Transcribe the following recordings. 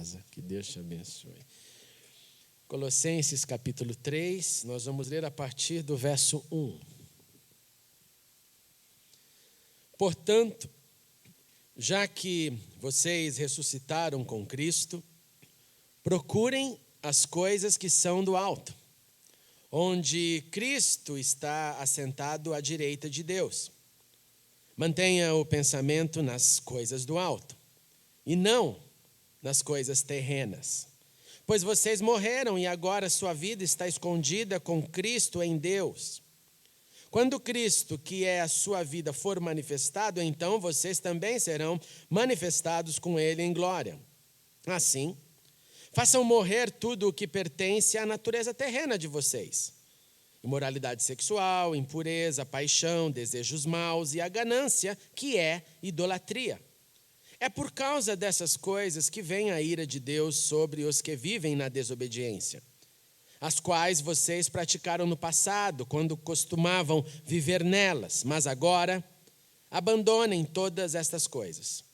casa. Que Deus te abençoe. Colossenses capítulo 3, nós vamos ler a partir do verso 1. Portanto, já que vocês ressuscitaram com Cristo, procurem as coisas que são do alto, onde Cristo está assentado à direita de Deus. Mantenha o pensamento nas coisas do alto, e não nas coisas terrenas. Pois vocês morreram e agora sua vida está escondida com Cristo em Deus. Quando Cristo, que é a sua vida, for manifestado, então vocês também serão manifestados com Ele em glória. Assim, façam morrer tudo o que pertence à natureza terrena de vocês: imoralidade sexual, impureza, paixão, desejos maus e a ganância, que é idolatria. É por causa dessas coisas que vem a ira de Deus sobre os que vivem na desobediência, as quais vocês praticaram no passado, quando costumavam viver nelas. Mas agora, abandonem todas estas coisas: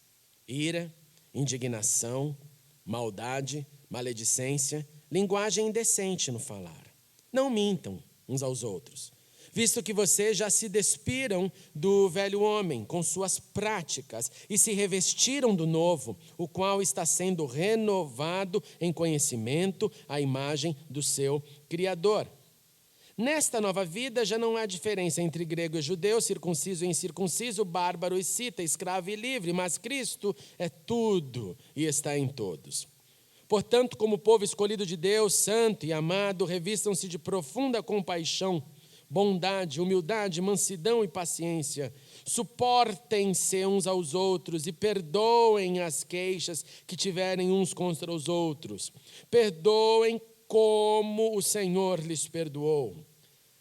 ira, indignação, maldade, maledicência, linguagem indecente no falar. Não mintam uns aos outros, visto que vocês já se despiram do velho homem com suas práticas e se revestiram do novo, o qual está sendo renovado em conhecimento à imagem do seu Criador. Nesta nova vida já não há diferença entre grego e judeu, circunciso e incircunciso, bárbaro e cita, escravo e livre, mas Cristo é tudo e está em todos. Portanto, como povo escolhido de Deus, santo e amado, revistam-se de profunda compaixão, bondade, humildade, mansidão e paciência. Suportem-se uns aos outros e perdoem as queixas que tiverem uns contra os outros. Perdoem como o Senhor lhes perdoou.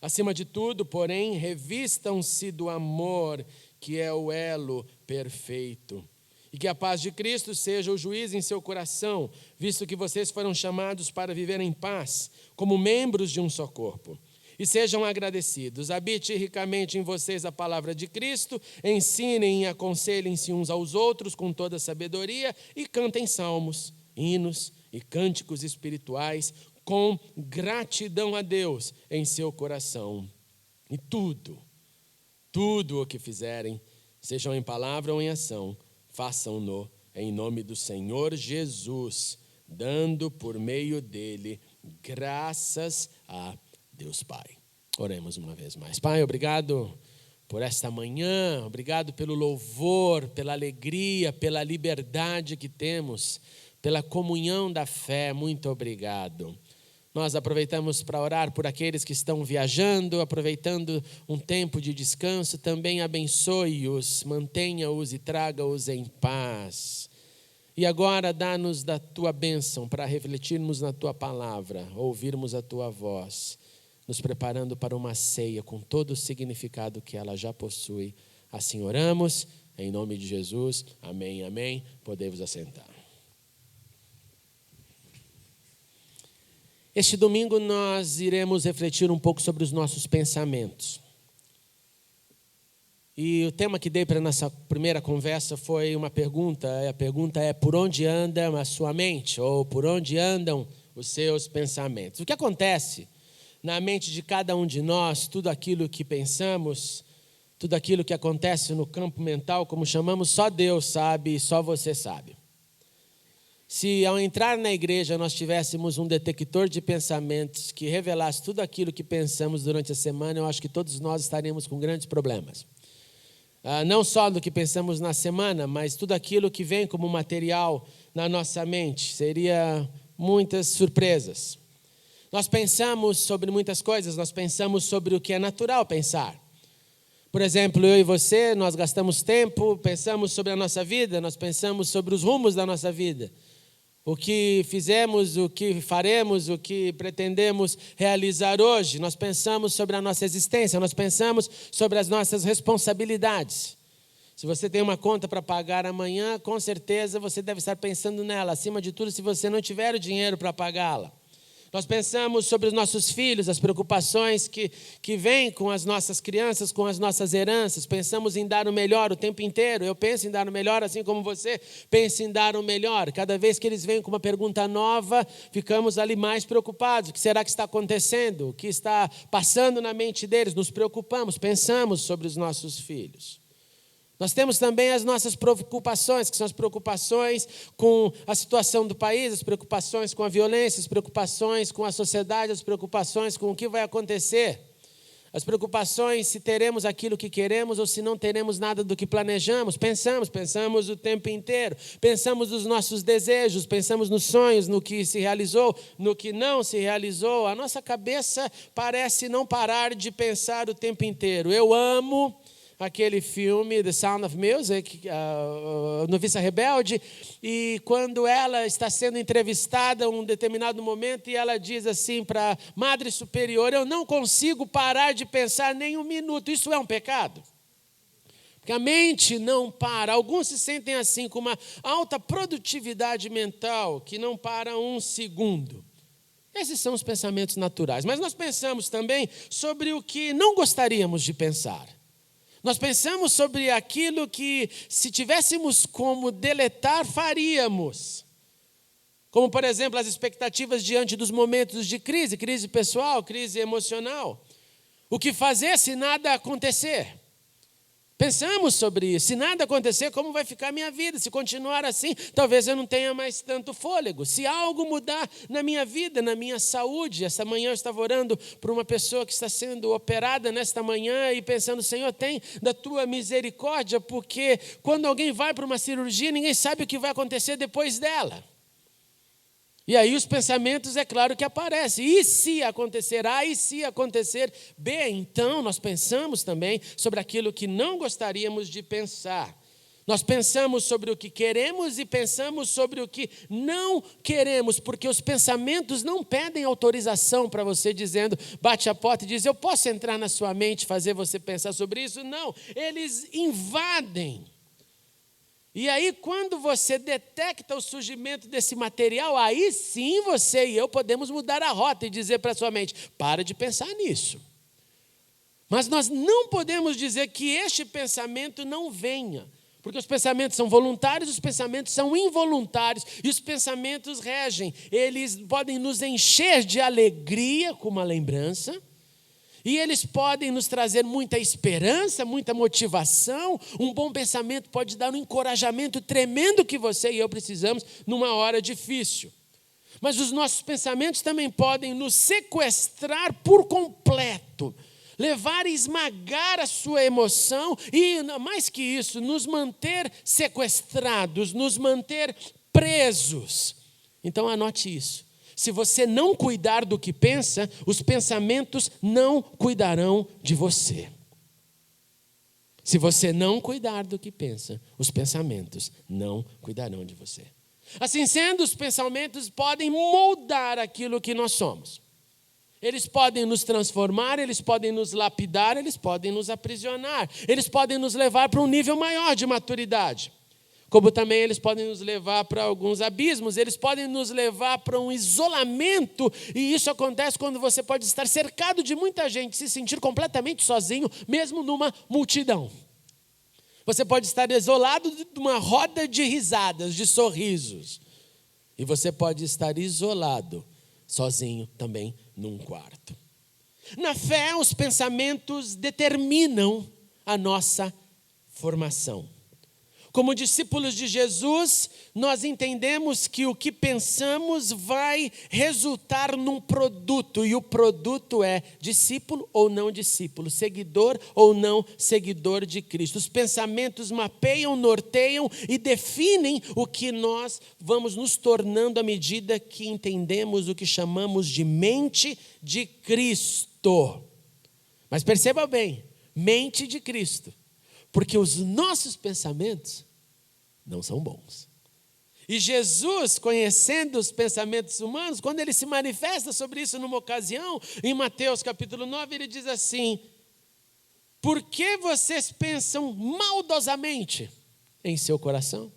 Acima de tudo, porém, revistam-se do amor, que é o elo perfeito. E que a paz de Cristo seja o juiz em seu coração, visto que vocês foram chamados para viver em paz, como membros de um só corpo. E sejam agradecidos. Habite ricamente em vocês a palavra de Cristo, ensinem e aconselhem-se uns aos outros com toda sabedoria e cantem salmos, hinos e cânticos espirituais com gratidão a Deus em seu coração. E tudo o que fizerem, sejam em palavra ou em ação, façam-no em nome do Senhor Jesus, dando por meio dele graças a Deus Pai. Oremos uma vez mais. Pai, obrigado por esta manhã, obrigado pelo louvor, pela alegria, pela liberdade que temos, pela comunhão da fé. Muito obrigado. Nós aproveitamos para orar por aqueles que estão viajando, aproveitando um tempo de descanso. Também abençoe-os, mantenha-os e traga-os em paz. E agora dá-nos da tua bênção para refletirmos na tua palavra, ouvirmos a tua voz, nos preparando para uma ceia com todo o significado que ela já possui. Assim oramos, em nome de Jesus. Amém, amém. Podemos assentar. Este domingo nós iremos refletir um pouco sobre os nossos pensamentos. E o tema que dei para a nossa primeira conversa foi uma pergunta. A pergunta é: por onde anda a sua mente? Ou por onde andam os seus pensamentos? O que acontece na mente de cada um de nós, tudo aquilo que pensamos, tudo aquilo que acontece no campo mental, como chamamos, só Deus sabe e só você sabe. Se ao entrar na igreja nós tivéssemos um detector de pensamentos que revelasse tudo aquilo que pensamos durante a semana, eu acho que todos nós estaríamos com grandes problemas. Não só do que pensamos na semana, mas tudo aquilo que vem como material na nossa mente. Seria muitas surpresas. Nós pensamos sobre muitas coisas, nós pensamos sobre o que é natural pensar. Por exemplo, eu e você, nós gastamos tempo, pensamos sobre a nossa vida, nós pensamos sobre os rumos da nossa vida. O que fizemos, o que faremos, o que pretendemos realizar hoje. Nós pensamos sobre a nossa existência, nós pensamos sobre as nossas responsabilidades. Se você tem uma conta para pagar amanhã, com certeza você deve estar pensando nela. Acima de tudo, se você não tiver o dinheiro para pagá-la. Nós pensamos sobre os nossos filhos, as preocupações que vêm com as nossas crianças, com as nossas heranças. Pensamos em dar o melhor o tempo inteiro. Eu penso em dar o melhor, assim como você pensa em dar o melhor. Cada vez que eles vêm com uma pergunta nova, ficamos ali mais preocupados. O que será que está acontecendo? O que está passando na mente deles? Nos preocupamos, pensamos sobre os nossos filhos. Nós temos também as nossas preocupações, que são as preocupações com a situação do país, as preocupações com a violência, as preocupações com a sociedade, as preocupações com o que vai acontecer. As preocupações se teremos aquilo que queremos ou se não teremos nada do que planejamos. Pensamos o tempo inteiro. Pensamos nos nossos desejos, pensamos nos sonhos, no que se realizou, no que não se realizou. A nossa cabeça parece não parar de pensar o tempo inteiro. Eu amo aquele filme, The Sound of Music, Noviça Rebelde, e quando ela está sendo entrevistada em um determinado momento, e ela diz assim para a Madre Superior: eu não consigo parar de pensar nem um minuto. Isso é um pecado? Porque a mente não para. Alguns se sentem assim, com uma alta produtividade mental, que não para um segundo. Esses são os pensamentos naturais. Mas nós pensamos também sobre o que não gostaríamos de pensar. Nós pensamos sobre aquilo que, se tivéssemos como deletar, faríamos. Como, por exemplo, as expectativas diante dos momentos de crise, crise pessoal, crise emocional. O que fazer se nada acontecer? Pensamos sobre isso. Se nada acontecer, como vai ficar a minha vida? Se continuar assim, talvez eu não tenha mais tanto fôlego. Se algo mudar na minha vida, na minha saúde. Esta manhã eu estava orando por uma pessoa que está sendo operada nesta manhã e pensando: Senhor, tem da tua misericórdia, porque quando alguém vai para uma cirurgia, ninguém sabe o que vai acontecer depois dela. E aí os pensamentos, é claro que aparecem. E se acontecer A, e se acontecer B? Então nós pensamos também sobre aquilo que não gostaríamos de pensar. Nós pensamos sobre o que queremos e pensamos sobre o que não queremos, porque os pensamentos não pedem autorização para você, dizendo, bate a porta e diz: eu posso entrar na sua mente e fazer você pensar sobre isso? Não, eles invadem. E aí, quando você detecta o surgimento desse material, aí sim você e eu podemos mudar a rota e dizer para a sua mente: para de pensar nisso. Mas nós não podemos dizer que este pensamento não venha, porque os pensamentos são voluntários, os pensamentos são involuntários, e os pensamentos regem. Eles podem nos encher de alegria com uma lembrança, e eles podem nos trazer muita esperança, muita motivação. Um bom pensamento pode dar um encorajamento tremendo que você e eu precisamos numa hora difícil. Mas os nossos pensamentos também podem nos sequestrar por completo, levar e esmagar a sua emoção e, mais que isso, nos manter sequestrados, nos manter presos. Então anote isso. Se você não cuidar do que pensa, os pensamentos não cuidarão de você. Se você não cuidar do que pensa, os pensamentos não cuidarão de você. Assim sendo, os pensamentos podem moldar aquilo que nós somos. Eles podem nos transformar, eles podem nos lapidar, eles podem nos aprisionar. Eles podem nos levar para um nível maior de maturidade. Como também eles podem nos levar para alguns abismos, eles podem nos levar para um isolamento, e isso acontece quando você pode estar cercado de muita gente, se sentir completamente sozinho, mesmo numa multidão. Você pode estar isolado de uma roda de risadas, de sorrisos, e você pode estar isolado, sozinho também num quarto. Na fé, os pensamentos determinam a nossa formação. Como discípulos de Jesus, nós entendemos que o que pensamos vai resultar num produto, e o produto é discípulo ou não discípulo, seguidor ou não seguidor de Cristo. Os pensamentos mapeiam, norteiam e definem o que nós vamos nos tornando à medida que entendemos o que chamamos de mente de Cristo. Mas perceba bem, mente de Cristo. Porque os nossos pensamentos não são bons. E Jesus, conhecendo os pensamentos humanos, quando ele se manifesta sobre isso numa ocasião, em Mateus capítulo 9, ele diz assim: por que vocês pensam maldosamente em seu coração?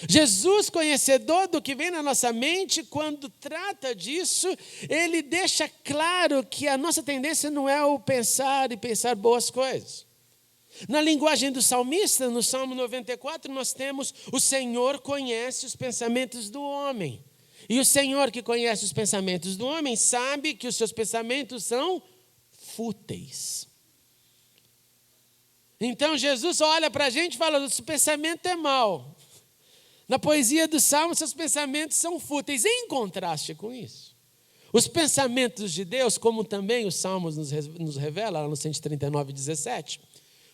Jesus, conhecedor do que vem na nossa mente, quando trata disso, ele deixa claro que a nossa tendência não é o pensar e pensar boas coisas. Na linguagem do salmista, no Salmo 94, nós temos: o Senhor conhece os pensamentos do homem. E o Senhor que conhece os pensamentos do homem sabe que os seus pensamentos são fúteis. Então Jesus olha para a gente e fala: o pensamento é mau. Na poesia do Salmo, seus pensamentos são fúteis. Em contraste com isso, os pensamentos de Deus, como também os Salmos nos revela, lá no 139, 17,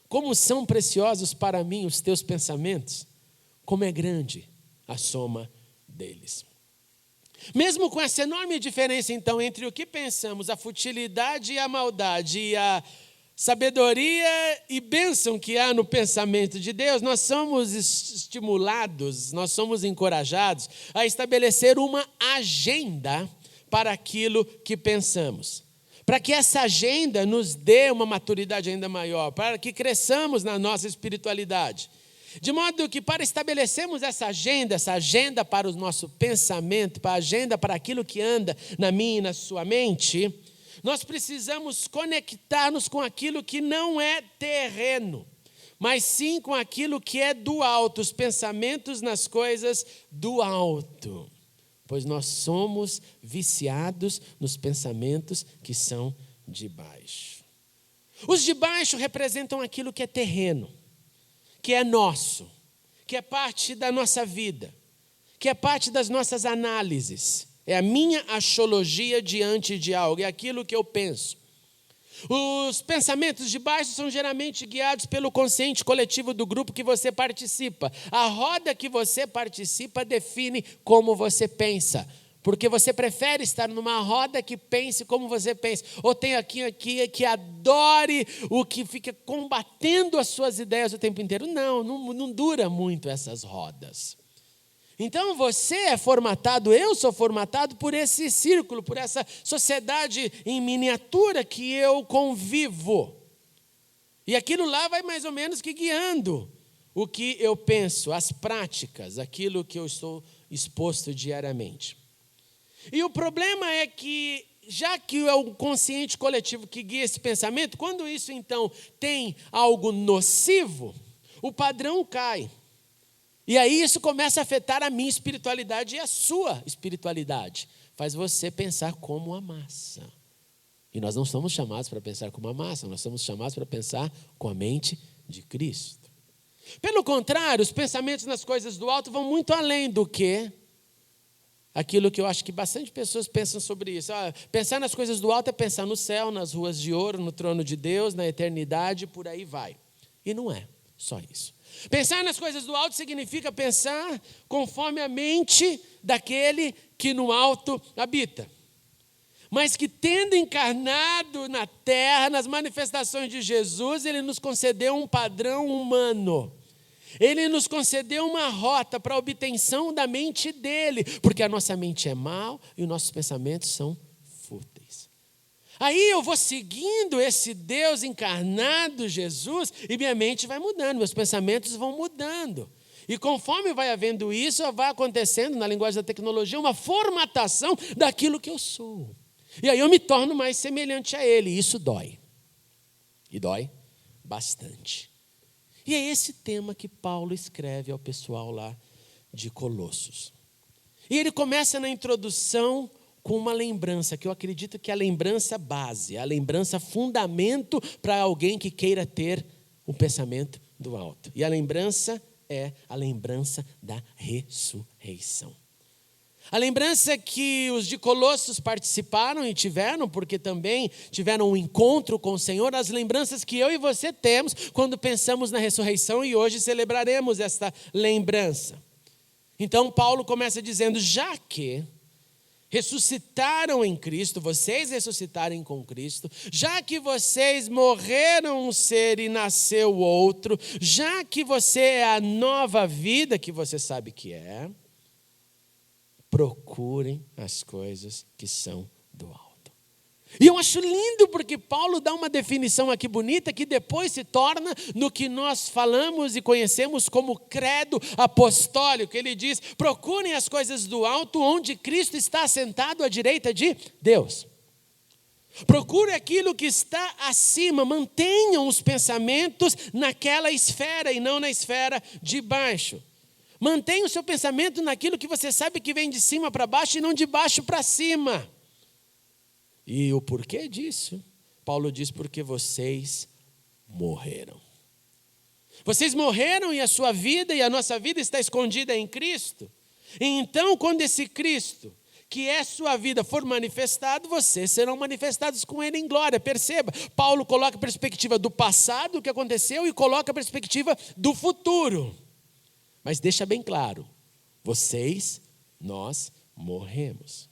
como são preciosos para mim os teus pensamentos, como é grande a soma deles. Mesmo com essa enorme diferença, então, entre o que pensamos, a futilidade e a maldade, e a sabedoria e bênção que há no pensamento de Deus, nós somos estimulados, nós somos encorajados a estabelecer uma agenda para aquilo que pensamos. Para que essa agenda nos dê uma maturidade ainda maior, para que cresçamos na nossa espiritualidade. De modo que, para estabelecermos essa agenda para o nosso pensamento, para a agenda para aquilo que anda na minha e na sua mente, nós precisamos conectar-nos com aquilo que não é terreno, mas sim com aquilo que é do alto, os pensamentos nas coisas do alto. Pois nós somos viciados nos pensamentos que são de baixo. Os de baixo representam aquilo que é terreno, que é nosso, que é parte da nossa vida, que é parte das nossas análises. É a minha axiologia diante de algo, é aquilo que eu penso. Os pensamentos de baixo são geralmente guiados pelo consciente coletivo do grupo que você participa. A roda que você participa define como você pensa. Porque você prefere estar numa roda que pense como você pensa. Ou tem aqui que adore o que fica combatendo as suas ideias o tempo inteiro. Não dura muito essas rodas. Então você é formatado, eu sou formatado por esse círculo, por essa sociedade em miniatura que eu convivo. E aquilo lá vai mais ou menos que guiando o que eu penso, as práticas, aquilo que eu estou exposto diariamente. E o problema é que, já que é o consciente coletivo que guia esse pensamento, quando isso então tem algo nocivo, o padrão cai. E aí isso começa a afetar a minha espiritualidade e a sua espiritualidade. Faz você pensar como a massa. E nós não somos chamados para pensar como a massa, nós somos chamados para pensar com a mente de Cristo. Pelo contrário, os pensamentos nas coisas do alto vão muito além do que aquilo que eu acho que bastante pessoas pensam sobre isso. Pensar nas coisas do alto é pensar no céu, nas ruas de ouro, no trono de Deus, na eternidade, por aí vai. E não é só isso. Pensar nas coisas do alto significa pensar conforme a mente daquele que no alto habita. Mas que, tendo encarnado na terra, nas manifestações de Jesus, ele nos concedeu um padrão humano. Ele nos concedeu uma rota para a obtenção da mente dele, porque a nossa mente é mau e os nossos pensamentos são fúteis. Aí eu vou seguindo esse Deus encarnado, Jesus, e minha mente vai mudando, meus pensamentos vão mudando. E conforme vai havendo isso, vai acontecendo, na linguagem da tecnologia, uma formatação daquilo que eu sou. E aí eu me torno mais semelhante a ele, e isso dói. E dói bastante. E é esse tema que Paulo escreve ao pessoal lá de Colossos. E ele começa na introdução com uma lembrança, que eu acredito que é a lembrança base, a lembrança fundamento para alguém que queira ter um pensamento do alto. E a lembrança é a lembrança da ressurreição. A lembrança que os de Colossos participaram e tiveram, porque também tiveram um encontro com o Senhor, as lembranças que eu e você temos quando pensamos na ressurreição, e hoje celebraremos esta lembrança. Então Paulo começa dizendo: já que ressuscitaram em Cristo, vocês ressuscitaram com Cristo, já que vocês morreram um ser e nasceu outro, já que você é a nova vida que você sabe que é, procurem as coisas que são do alto. E eu acho lindo porque Paulo dá uma definição aqui bonita que depois se torna no que nós falamos e conhecemos como credo apostólico. Ele diz: procurem as coisas do alto onde Cristo está assentado à direita de Deus. Procure aquilo que está acima, mantenham os pensamentos naquela esfera e não na esfera de baixo. Mantenha o seu pensamento naquilo que você sabe que vem de cima para baixo e não de baixo para cima. E o porquê disso? Paulo diz: porque vocês morreram. Vocês morreram e a sua vida e a nossa vida está escondida em Cristo. E então, quando esse Cristo, que é sua vida, for manifestado, vocês serão manifestados com Ele em glória. Perceba, Paulo coloca a perspectiva do passado, o que aconteceu, e coloca a perspectiva do futuro. Mas deixa bem claro, nós morremos.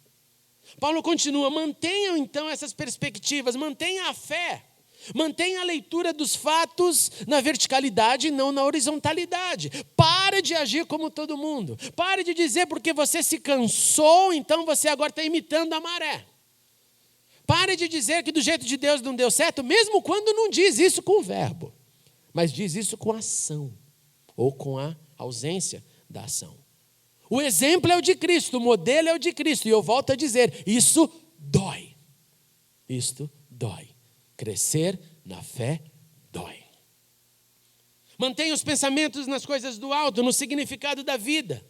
Paulo continua: mantenham então essas perspectivas, mantenha a fé, mantenha a leitura dos fatos na verticalidade e não na horizontalidade. Pare de agir como todo mundo. Pare de dizer porque você se cansou, então você agora está imitando a maré. Pare de dizer que do jeito de Deus não deu certo, mesmo quando não diz isso com o verbo, mas diz isso com a ação, ou com a ausência da ação. O exemplo é o de Cristo, o modelo é o de Cristo. E eu volto a dizer, isso dói. Isto dói. Crescer na fé dói. Mantenha os pensamentos nas coisas do alto, no significado da vida.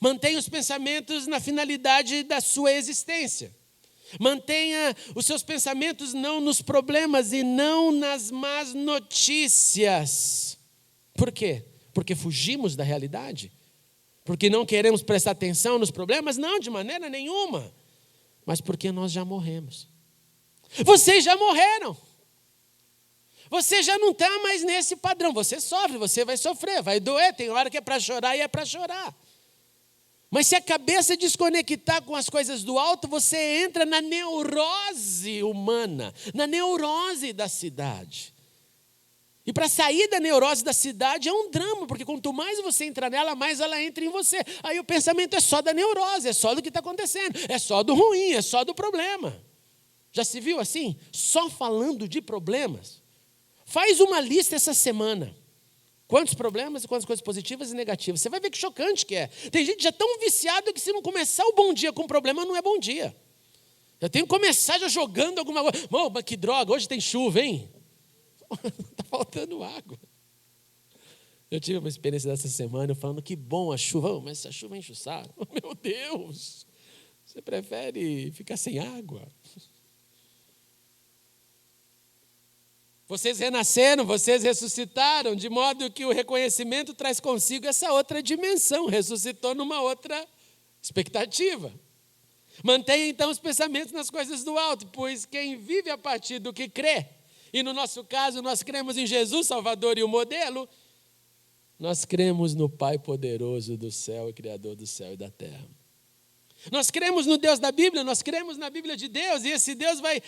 Mantenha os pensamentos na finalidade da sua existência. Mantenha os seus pensamentos não nos problemas e não nas más notícias. Por quê? Porque fugimos da realidade? Porque não queremos prestar atenção nos problemas? Não, de maneira nenhuma. Mas porque nós já morremos. Vocês já morreram. Você já não está mais nesse padrão. Você sofre, você vai sofrer, vai doer. Tem hora que é para chorar e é para chorar. Mas se a cabeça desconectar com as coisas do alto, você entra na neurose humana, na neurose da cidade. E para sair da neurose da cidade é um drama, porque quanto mais você entra nela, mais ela entra em você. Aí o pensamento é só da neurose, é só do que está acontecendo, é só do ruim, é só do problema. Já se viu assim? Só falando de problemas. Faz uma lista essa semana. Quantos problemas e quantas coisas positivas e negativas. Você vai ver que chocante que é. Tem gente já tão viciado que se não começar o bom dia com problema, não é bom dia. Eu tenho que começar já jogando alguma coisa. Mas que droga, hoje tem chuva, hein? Está faltando água. Eu tive uma experiência dessa semana, falando que bom a chuva. Mas essa chuva enche o saco. Meu Deus, você prefere ficar sem água? Vocês renasceram, vocês ressuscitaram, de modo que o reconhecimento traz consigo essa outra dimensão. Ressuscitou numa outra expectativa. Mantenha então os pensamentos nas coisas do alto, pois quem vive a partir do que crê, e no nosso caso nós cremos em Jesus, Salvador e o modelo, nós cremos no Pai poderoso do céu e Criador do céu e da terra. Nós cremos no Deus da Bíblia, nós cremos na Bíblia de Deus, e esse Deus vai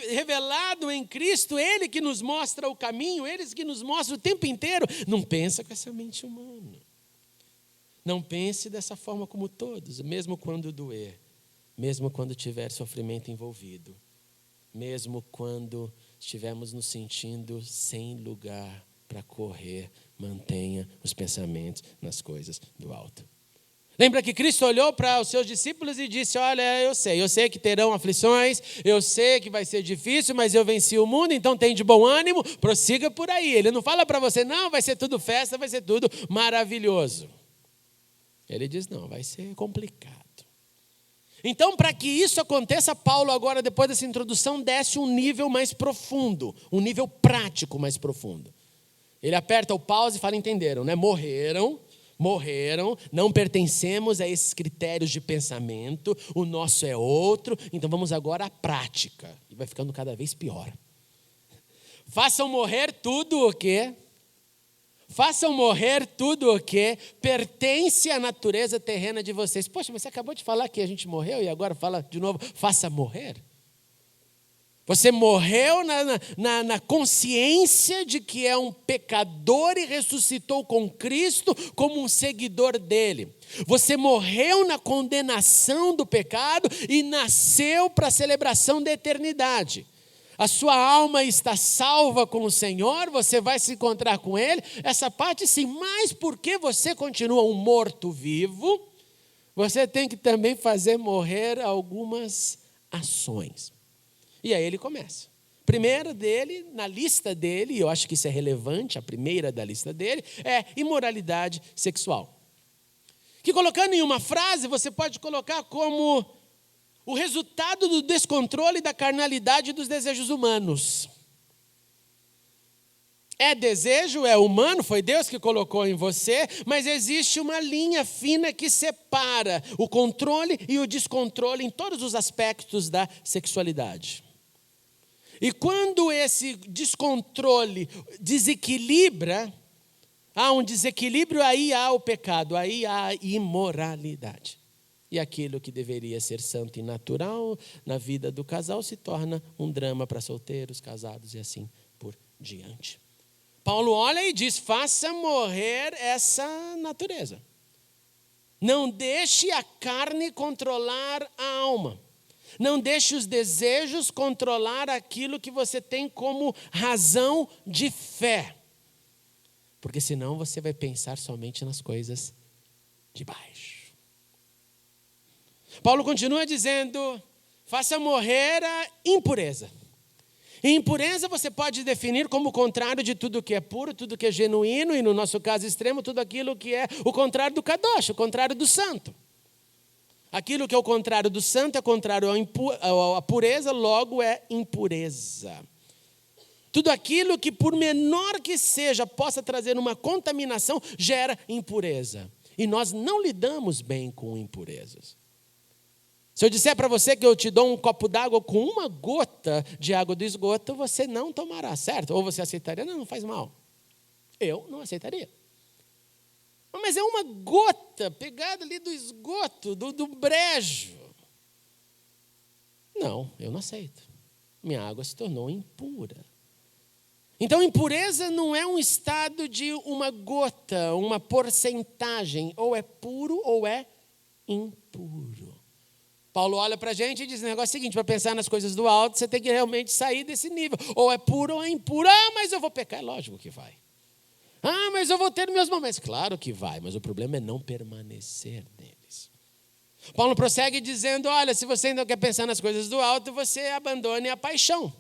revelado em Cristo, Ele que nos mostra o caminho, Ele que nos mostra o tempo inteiro. Não pensa com essa mente humana. Não pense dessa forma como todos, mesmo quando doer, mesmo quando tiver sofrimento envolvido, mesmo quando estivermos nos sentindo sem lugar para correr, mantenha os pensamentos nas coisas do alto. Lembra que Cristo olhou para os seus discípulos e disse: olha, eu sei que terão aflições, eu sei que vai ser difícil, mas eu venci o mundo, então tem de bom ânimo, prossiga por aí. Ele não fala para você, não, vai ser tudo festa, vai ser tudo maravilhoso. Ele diz, não, vai ser complicado. Então, para que isso aconteça, Paulo agora, depois dessa introdução, desce um nível mais profundo, um nível prático mais profundo. Ele aperta o pause e fala, entenderam, né? Morreram, não pertencemos a esses critérios de pensamento, o nosso é outro, então vamos agora à prática. E vai ficando cada vez pior. Façam morrer tudo o quê? Façam morrer tudo o que pertence à natureza terrena de vocês. Poxa, mas você acabou de falar que a gente morreu e agora fala de novo, faça morrer? Você morreu na consciência de que é um pecador e ressuscitou com Cristo como um seguidor dele. Você morreu na condenação do pecado e nasceu para a celebração da eternidade. A sua alma está salva com o Senhor, você vai se encontrar com Ele. Essa parte sim, mas porque você continua um morto-vivo, você tem que também fazer morrer algumas ações. E aí ele começa. Primeira dele, na lista dele, e eu acho que isso é relevante, a primeira da lista dele, é imoralidade sexual. Que colocando em uma frase, você pode colocar como o resultado do descontrole da carnalidade dos desejos humanos. É desejo, é humano, foi Deus que colocou em você, mas existe uma linha fina que separa o controle e o descontrole em todos os aspectos da sexualidade. E quando esse descontrole desequilibra, há um desequilíbrio, aí há o pecado, aí há a imoralidade. E aquilo que deveria ser santo e natural na vida do casal se torna um drama para solteiros, casados e assim por diante. Paulo olha e diz, faça morrer essa natureza. Não deixe a carne controlar a alma. Não deixe os desejos controlar aquilo que você tem como razão de fé. Porque senão você vai pensar somente nas coisas de baixo. Paulo continua dizendo, faça morrer a impureza. E impureza você pode definir como o contrário de tudo que é puro, tudo que é genuíno, e no nosso caso extremo, tudo aquilo que é o contrário do kadosh, o contrário do santo. Aquilo que é o contrário do santo é contrário à pureza, logo é impureza. Tudo aquilo que, por menor que seja, possa trazer uma contaminação, gera impureza. E nós não lidamos bem com impurezas. Se eu disser para você que eu te dou um copo d'água com uma gota de água do esgoto, você não tomará, certo? Ou você aceitaria? Não, não faz mal. Eu não aceitaria. Mas é uma gota pegada ali do esgoto, do brejo. Não, eu não aceito. Minha água se tornou impura. Então, impureza não é um estado de uma gota, uma porcentagem. Ou é puro ou é impuro. Paulo olha para a gente e diz o negócio seguinte, para pensar nas coisas do alto, você tem que realmente sair desse nível. Ou é puro ou é impuro. Ah, mas eu vou pecar. É lógico que vai. Ah, mas eu vou ter meus momentos. Claro que vai, mas o problema é não permanecer neles. Paulo prossegue dizendo, olha, se você ainda quer pensar nas coisas do alto, você abandone a paixão.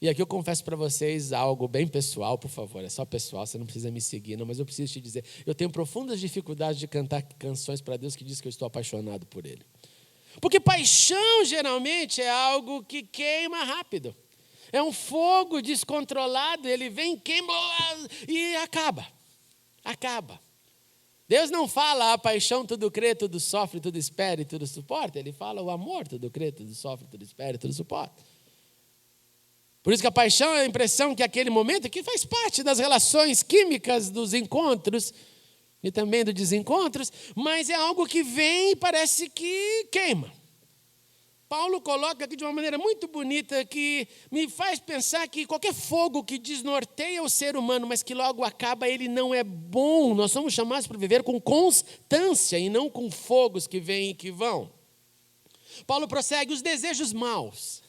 E aqui eu confesso para vocês algo bem pessoal, por favor, é só pessoal, você não precisa me seguir, não, mas eu preciso te dizer, eu tenho profundas dificuldades de cantar canções para Deus que diz que eu estou apaixonado por Ele. Porque paixão geralmente é algo que queima rápido. É um fogo descontrolado, ele vem, queima e acaba. Acaba. Deus não fala a paixão tudo crê, tudo sofre, tudo espera e tudo suporta. Ele fala o amor tudo crê, tudo sofre, tudo espera e tudo suporta. Por isso que a paixão é a impressão que aquele momento que faz parte das relações químicas dos encontros e também dos desencontros, mas é algo que vem e parece que queima. Paulo coloca aqui de uma maneira muito bonita que me faz pensar que qualquer fogo que desnorteia o ser humano, mas que logo acaba, ele não é bom. Nós somos chamados para viver com constância e não com fogos que vêm e que vão. Paulo prossegue, os desejos maus.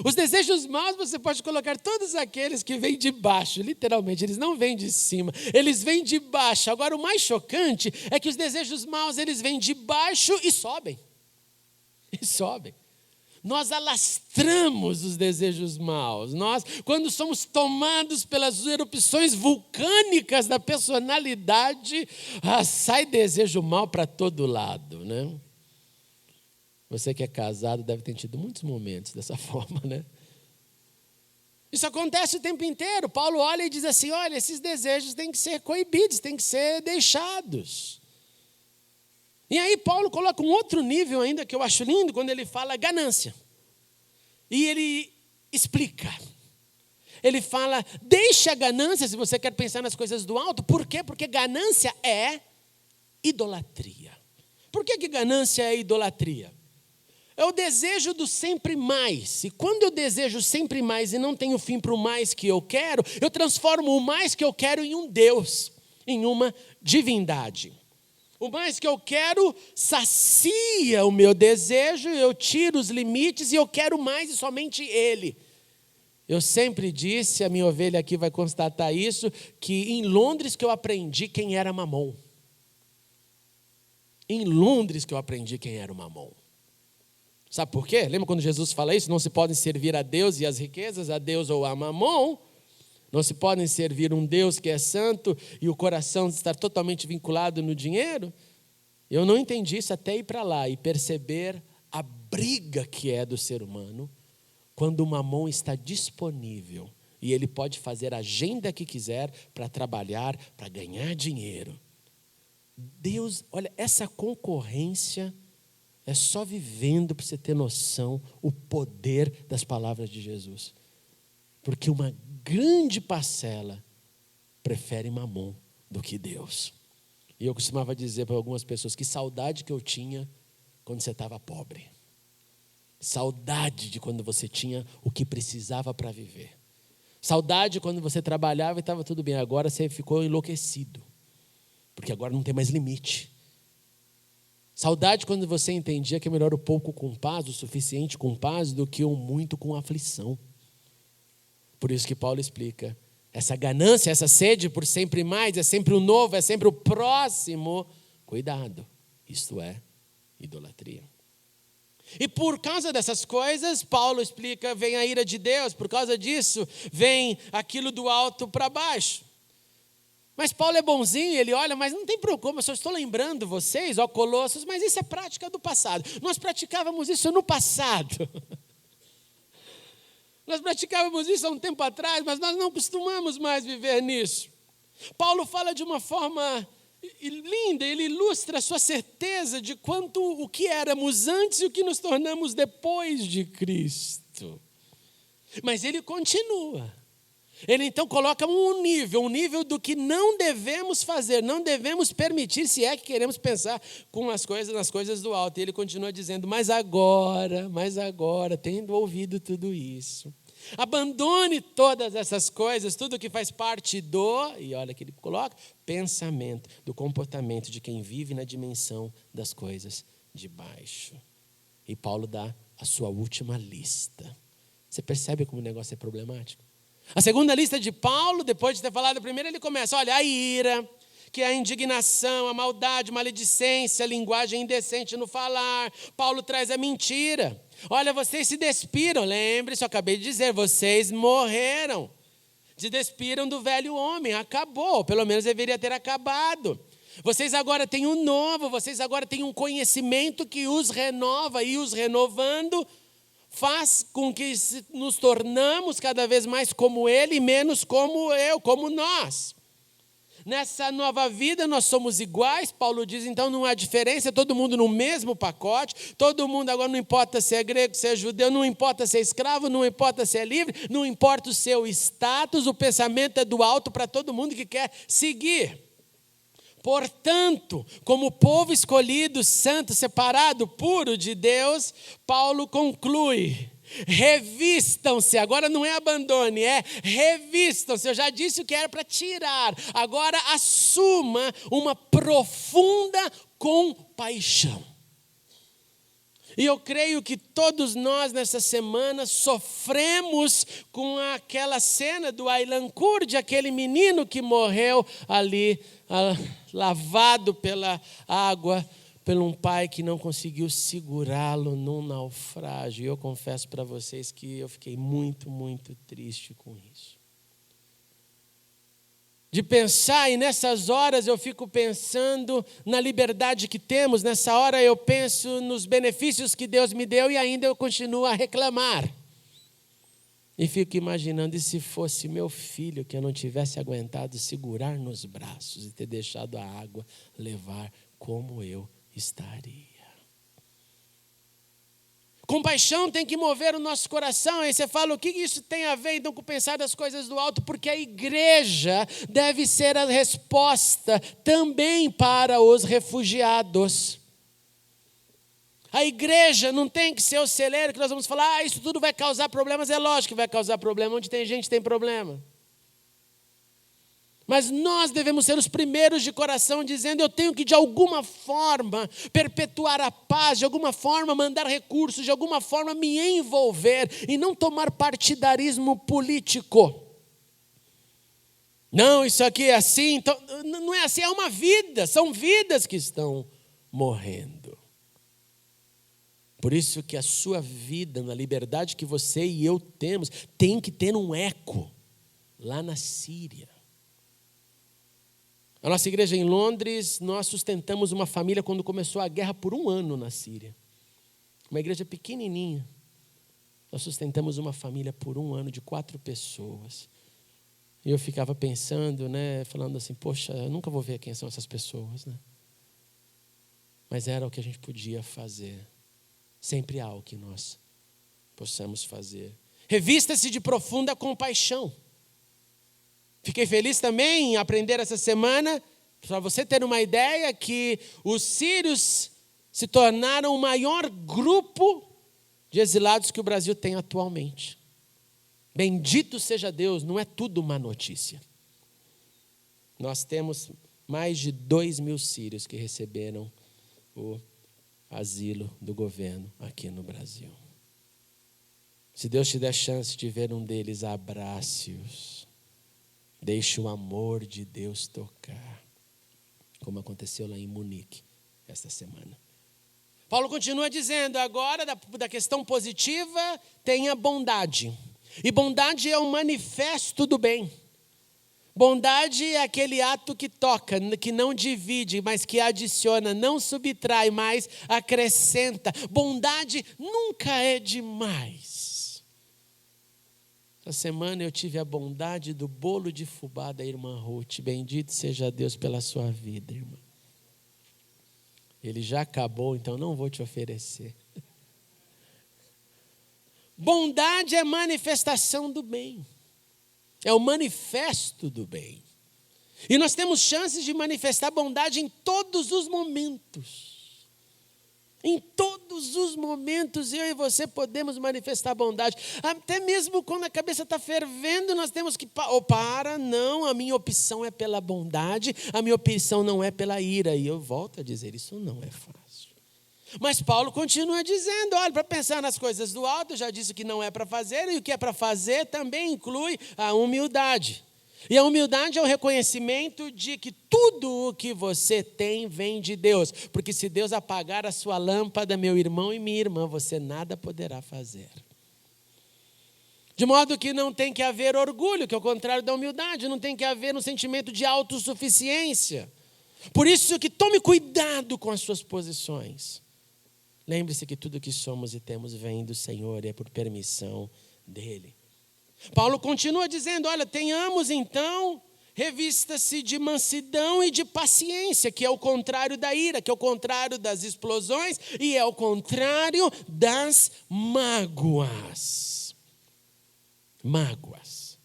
Os desejos maus você pode colocar todos aqueles que vêm de baixo, literalmente, eles não vêm de cima, eles vêm de baixo. Agora o mais chocante é que os desejos maus, eles vêm de baixo e sobem. E sobem. Nós alastramos os desejos maus. Nós, quando somos tomados pelas erupções vulcânicas da personalidade, sai desejo mau para todo lado, né? Você que é casado deve ter tido muitos momentos dessa forma, né? Isso acontece o tempo inteiro. Paulo olha e diz assim, olha, esses desejos têm que ser coibidos, têm que ser deixados. E aí Paulo coloca um outro nível ainda que eu acho lindo, quando ele fala ganância. E ele explica. Ele fala, deixa a ganância se você quer pensar nas coisas do alto. Por quê? Porque ganância é idolatria. Por que ganância é idolatria? É o desejo do sempre mais. E quando eu desejo sempre mais e não tenho fim para o mais que eu quero, eu transformo o mais que eu quero em um Deus, em uma divindade. O mais que eu quero sacia o meu desejo, eu tiro os limites e eu quero mais e somente Ele. Eu sempre disse, a minha ovelha aqui vai constatar isso, que em Londres que eu aprendi quem era Mamon. Em Londres que eu aprendi quem era o Mamon. Sabe por quê? Lembra quando Jesus fala isso? Não se podem servir a Deus e as riquezas, a Deus ou a Mamon. Não se podem servir um Deus que é santo e o coração estar totalmente vinculado no dinheiro. Eu não entendi isso até ir para lá e perceber a briga que é do ser humano quando o Mamon está disponível e ele pode fazer a agenda que quiser para trabalhar, para ganhar dinheiro. Deus, olha, essa concorrência é só vivendo para você ter noção o poder das palavras de Jesus. Porque uma grande parcela prefere Mamon do que Deus. E eu costumava dizer para algumas pessoas que saudade que eu tinha quando você estava pobre. Saudade de quando você tinha o que precisava para viver. Saudade quando você trabalhava e estava tudo bem. Agora você ficou enlouquecido. Porque agora não tem mais limite. Saudade quando você entendia que é melhor o pouco com paz, o suficiente com paz, do que o muito com aflição. Por isso que Paulo explica, essa ganância, essa sede por sempre mais, é sempre o novo, é sempre o próximo. Cuidado, isto é idolatria. E por causa dessas coisas, Paulo explica, vem a ira de Deus, por causa disso, vem aquilo do alto para baixo. Mas Paulo é bonzinho, ele olha, mas não tem problema, eu só estou lembrando vocês, ó Colossos, mas isso é prática do passado. Nós praticávamos isso no passado. Nós praticávamos isso há um tempo atrás, mas nós não costumamos mais viver nisso. Paulo fala de uma forma linda, ele ilustra a sua certeza de quanto o que éramos antes e o que nos tornamos depois de Cristo. Mas ele continua. Ele então coloca um nível do que não devemos fazer, não devemos permitir, se é que queremos pensar nas coisas do alto. E ele continua dizendo, mas agora, tendo ouvido tudo isso, abandone todas essas coisas, tudo que faz parte e olha que ele coloca, pensamento, do comportamento de quem vive na dimensão das coisas de baixo. E Paulo dá a sua última lista. Você percebe como o negócio é problemático? A segunda lista de Paulo, depois de ter falado a primeira, ele começa, olha, a ira, que é a indignação, a maldade, maledicência, a linguagem indecente no falar. Paulo traz a mentira. Olha, vocês se despiram, lembre-se, eu acabei de dizer, vocês morreram. Se despiram do velho homem, acabou, pelo menos deveria ter acabado. Vocês agora têm um novo, vocês agora têm um conhecimento que os renova e os renovando, faz com que nos tornamos cada vez mais como ele e menos como eu, como nós. Nessa nova vida nós somos iguais, Paulo diz, então não há diferença, todo mundo no mesmo pacote, todo mundo agora não importa se é grego, se é judeu, não importa se é escravo, não importa se é livre, não importa o seu status, o pensamento é do alto para todo mundo que quer seguir. Portanto, como povo escolhido, santo, separado, puro de Deus, Paulo conclui, revistam-se, agora não é abandone, é revistam-se, eu já disse o que era para tirar, agora assuma uma profunda compaixão. E eu creio que todos nós nessa semana sofremos com aquela cena do Aylan Kurd, aquele menino que morreu ali, lavado pela água, por um pai que não conseguiu segurá-lo num naufrágio. E eu confesso para vocês que eu fiquei muito, muito triste com isso. De pensar, e nessas horas eu fico pensando na liberdade que temos, nessa hora eu penso nos benefícios que Deus me deu e ainda eu continuo a reclamar. E fico imaginando, e se fosse meu filho que eu não tivesse aguentado segurar nos braços e ter deixado a água levar, como eu estaria. Compaixão tem que mover o nosso coração. Aí você fala, o que isso tem a ver então com pensar das coisas do alto? Porque a igreja deve ser a resposta também para os refugiados. A igreja não tem que ser o celeiro que nós vamos falar, isso tudo vai causar problemas. É lógico que vai causar problema, onde tem gente tem problema. Mas nós devemos ser os primeiros de coração dizendo, eu tenho que de alguma forma perpetuar a paz, de alguma forma mandar recursos, de alguma forma me envolver e não tomar partidarismo político. Não, isso aqui é assim, então, não é assim, é uma vida, são vidas que estão morrendo. Por isso que a sua vida, na liberdade que você e eu temos, tem que ter um eco lá na Síria. A nossa igreja em Londres, nós sustentamos uma família quando começou a guerra por 1 ano na Síria. Uma igreja pequenininha. Nós sustentamos uma família por 1 ano de 4 pessoas. E eu ficava pensando, falando assim, poxa, eu nunca vou ver quem são essas pessoas, Mas era o que a gente podia fazer. Sempre há o que nós possamos fazer. Revista-se de profunda compaixão. Fiquei feliz também em aprender essa semana, para você ter uma ideia, que os sírios se tornaram o maior grupo de exilados que o Brasil tem atualmente. Bendito seja Deus, não é tudo uma notícia. Nós temos mais de 2.000 sírios que receberam o asilo do governo aqui no Brasil. Se Deus te der chance de ver um deles, abrace-os. Deixe o amor de Deus tocar, como aconteceu lá em Munique esta semana. Paulo continua dizendo, agora da questão positiva, tem a bondade. E bondade é um manifesto do bem. Bondade é aquele ato que toca, que não divide, mas que adiciona, não subtrai, mas acrescenta. Bondade nunca é demais. Essa semana eu tive a bondade do bolo de fubá da irmã Ruth. Bendito seja Deus pela sua vida, irmã. Ele já acabou, então não vou te oferecer. Bondade é manifestação do bem. É o manifesto do bem. E nós temos chances de manifestar bondade em todos os momentos. Em todos os momentos, eu e você podemos manifestar bondade. Até mesmo quando a cabeça está fervendo, nós temos que... não, a minha opção é pela bondade, a minha opção não é pela ira. E eu volto a dizer, isso não é fácil. Mas Paulo continua dizendo, olha, para pensar nas coisas do alto, eu já disse o que não é para fazer, e o que é para fazer também inclui a humildade. E a humildade é o reconhecimento de que tudo o que você tem vem de Deus. Porque se Deus apagar a sua lâmpada, meu irmão e minha irmã, você nada poderá fazer. De modo que não tem que haver orgulho, que é o contrário da humildade. Não tem que haver um sentimento de autossuficiência. Por isso que tome cuidado com as suas posições. Lembre-se que tudo que somos e temos vem do Senhor e é por permissão dEle. Paulo continua dizendo, olha, tenhamos então, revista-se de mansidão e de paciência, que é o contrário da ira, que é o contrário das explosões e é o contrário das mágoas. Mágoas.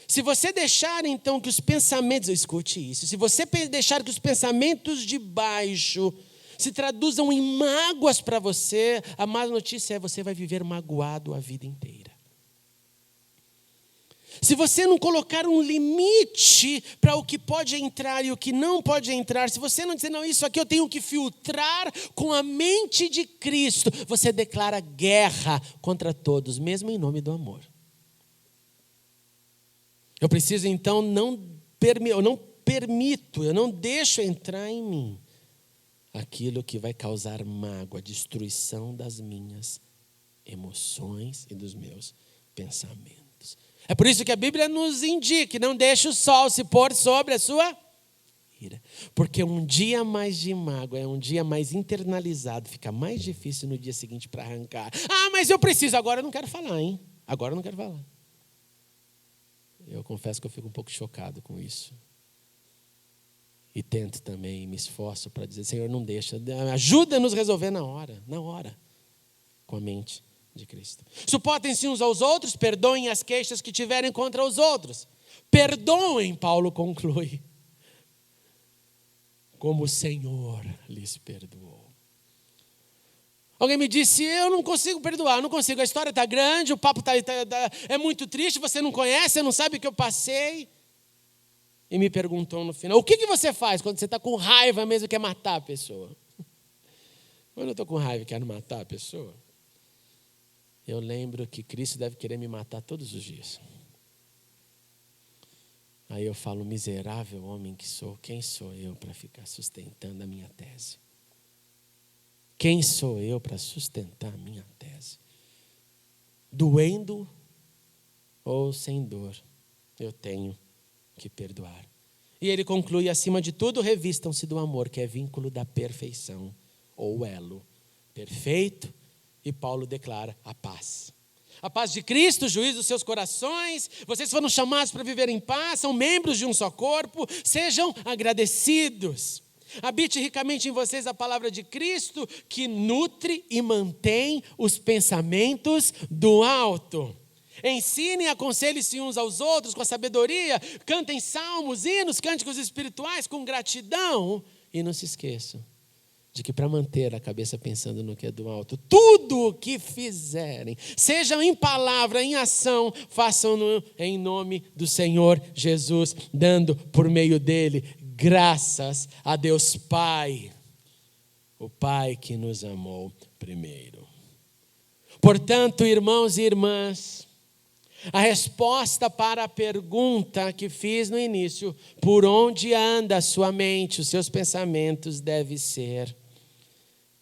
Se você deixar então que os pensamentos, escute isso, se você deixar que os pensamentos de baixo se traduzam em mágoas para você, a má notícia é que você vai viver magoado a vida inteira. Se você não colocar um limite para o que pode entrar e o que não pode entrar, se você não dizer, não, isso aqui eu tenho que filtrar com a mente de Cristo, você declara guerra contra todos, mesmo em nome do amor. Eu preciso então, eu não deixo entrar em mim aquilo que vai causar mágoa, destruição das minhas emoções e dos meus pensamentos. É por isso que a Bíblia nos indica, não deixe o sol se pôr sobre a sua ira. Porque um dia mais de mágoa é um dia mais internalizado, fica mais difícil no dia seguinte para arrancar. Mas eu preciso, agora eu não quero falar, hein? Agora eu não quero falar. Eu confesso que eu fico um pouco chocado com isso. E tento também, me esforço para dizer, Senhor, não deixa, ajuda-nos a resolver na hora, com a mente de Cristo. Suportem-se uns aos outros, perdoem as queixas que tiverem contra os outros. Perdoem, Paulo conclui, como o Senhor lhes perdoou. Alguém me disse, eu não consigo perdoar, não consigo. A história está grande, o papo é muito triste, você não conhece, você não sabe o que eu passei. E me perguntou no final, o que você faz quando você está com raiva mesmo e quer matar a pessoa? Quando eu estou com raiva e quero matar a pessoa, eu lembro que Cristo deve querer me matar todos os dias. Aí eu falo, miserável homem que sou, quem sou eu para ficar sustentando a minha tese? Quem sou eu para sustentar a minha tese? Doendo ou sem dor, eu tenho que perdoar. E ele conclui, acima de tudo, revistam-se do amor, que é vínculo da perfeição, ou elo perfeito, e Paulo declara a paz. A paz de Cristo, o juízo dos seus corações, vocês foram chamados para viver em paz, são membros de um só corpo, sejam agradecidos. Habite ricamente em vocês a palavra de Cristo, que nutre e mantém os pensamentos do alto. Ensinem e aconselhem-se uns aos outros com a sabedoria, cantem salmos, hinos, cânticos espirituais com gratidão. E não se esqueçam de que para manter a cabeça pensando no que é do alto, tudo o que fizerem, sejam em palavra, em ação, façam-no em nome do Senhor Jesus, dando por meio dele graças a Deus Pai, o Pai que nos amou primeiro. Portanto, irmãos e irmãs, a resposta para a pergunta que fiz no início, por onde anda a sua mente, os seus pensamentos, deve ser: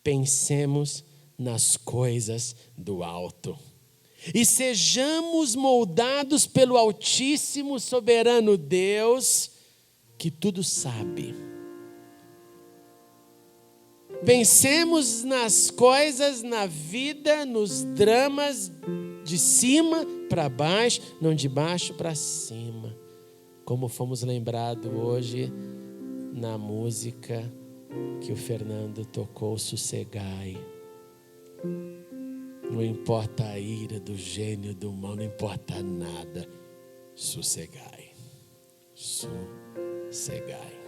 pensemos nas coisas do alto. E sejamos moldados pelo Altíssimo, soberano Deus, que tudo sabe. Pensemos nas coisas, na vida, nos dramas, de cima para baixo, não de baixo para cima. Como fomos lembrados hoje na música que o Fernando tocou, Sossegai. Não importa a ira do gênio do mal, não importa nada. Sossegai. Sossegai.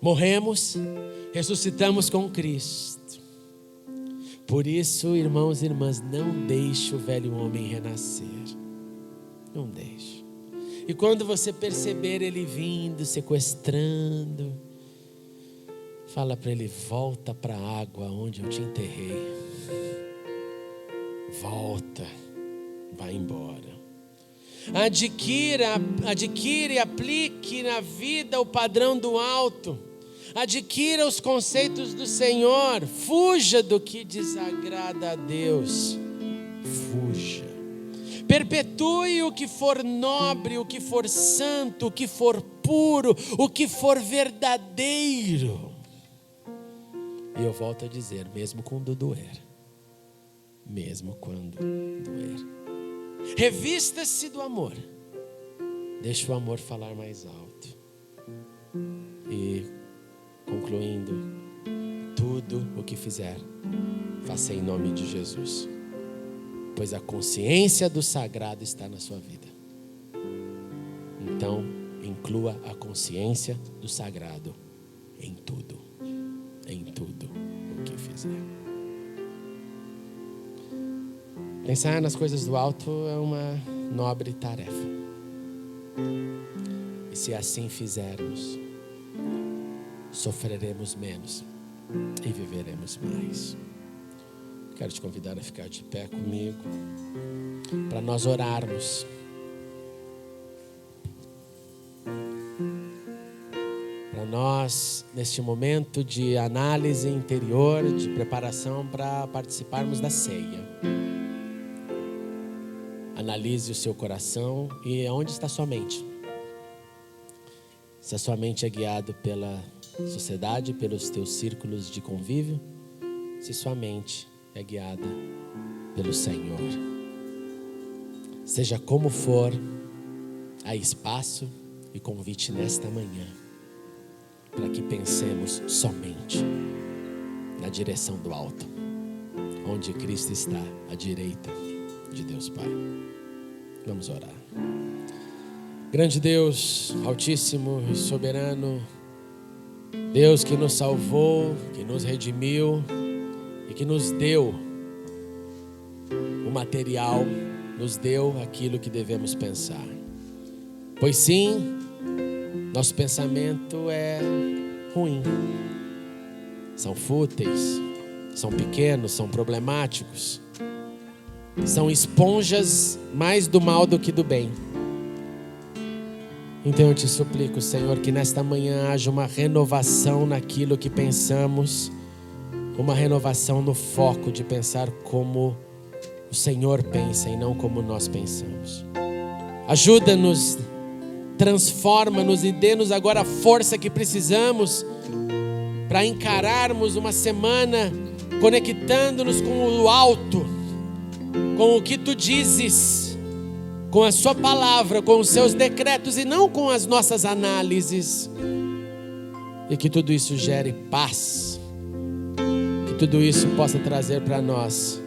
Morremos, ressuscitamos com Cristo. Por isso, irmãos e irmãs, não deixe o velho homem renascer. Não deixe. E quando você perceber ele vindo, sequestrando, fala para ele, volta para a água onde eu te enterrei. Volta, vai embora. Adquira e aplique na vida o padrão do alto. Adquira os conceitos do Senhor. Fuja do que desagrada a Deus. Fuja. Perpetue o que for nobre, o que for santo, o que for puro, o que for verdadeiro. E eu volto a dizer, mesmo quando doer. Mesmo quando doer. Revista-se do amor. Deixa o amor falar mais alto. E concluindo, tudo o que fizer, faça em nome de Jesus. Pois a consciência do sagrado está na sua vida. Então, inclua a consciência do sagrado em tudo o que fizer. Pensar nas coisas do alto é uma nobre tarefa. E se assim fizermos, sofreremos menos e viveremos mais. Quero te convidar a ficar de pé comigo para nós orarmos. Para nós, neste momento de análise interior, de preparação para participarmos da ceia. Analise o seu coração e onde está sua mente. Se a sua mente é guiada pela sociedade, pelos teus círculos de convívio, se sua mente é guiada pelo Senhor. Seja como for, há espaço e convite nesta manhã para que pensemos somente na direção do alto, onde Cristo está à direita de Deus Pai. Vamos orar. Grande Deus, altíssimo e soberano, Deus que nos salvou, que nos redimiu, e que nos deu o material, nos deu aquilo que devemos pensar. Pois sim, nosso pensamento é ruim. São fúteis, são pequenos, são problemáticos. São esponjas mais do mal do que do bem. Então eu te suplico, Senhor, que nesta manhã haja uma renovação naquilo que pensamos, uma renovação no foco de pensar como o Senhor pensa e não como nós pensamos. Ajuda-nos, transforma-nos e dê-nos agora a força que precisamos para encararmos uma semana conectando-nos com o alto, com o que tu dizes, com a sua palavra, com os seus decretos e não com as nossas análises. E que tudo isso gere paz, que tudo isso possa trazer para nós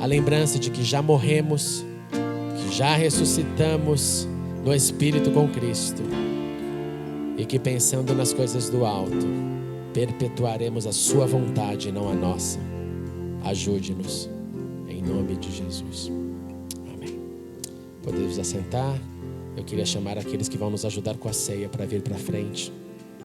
a lembrança de que já morremos, que já ressuscitamos no Espírito com Cristo e que pensando nas coisas do alto, perpetuaremos a sua vontade e não a nossa. Ajude-nos, em nome de Jesus. Amém. Podemos assentar. Eu queria chamar aqueles que vão nos ajudar com a ceia para vir para frente.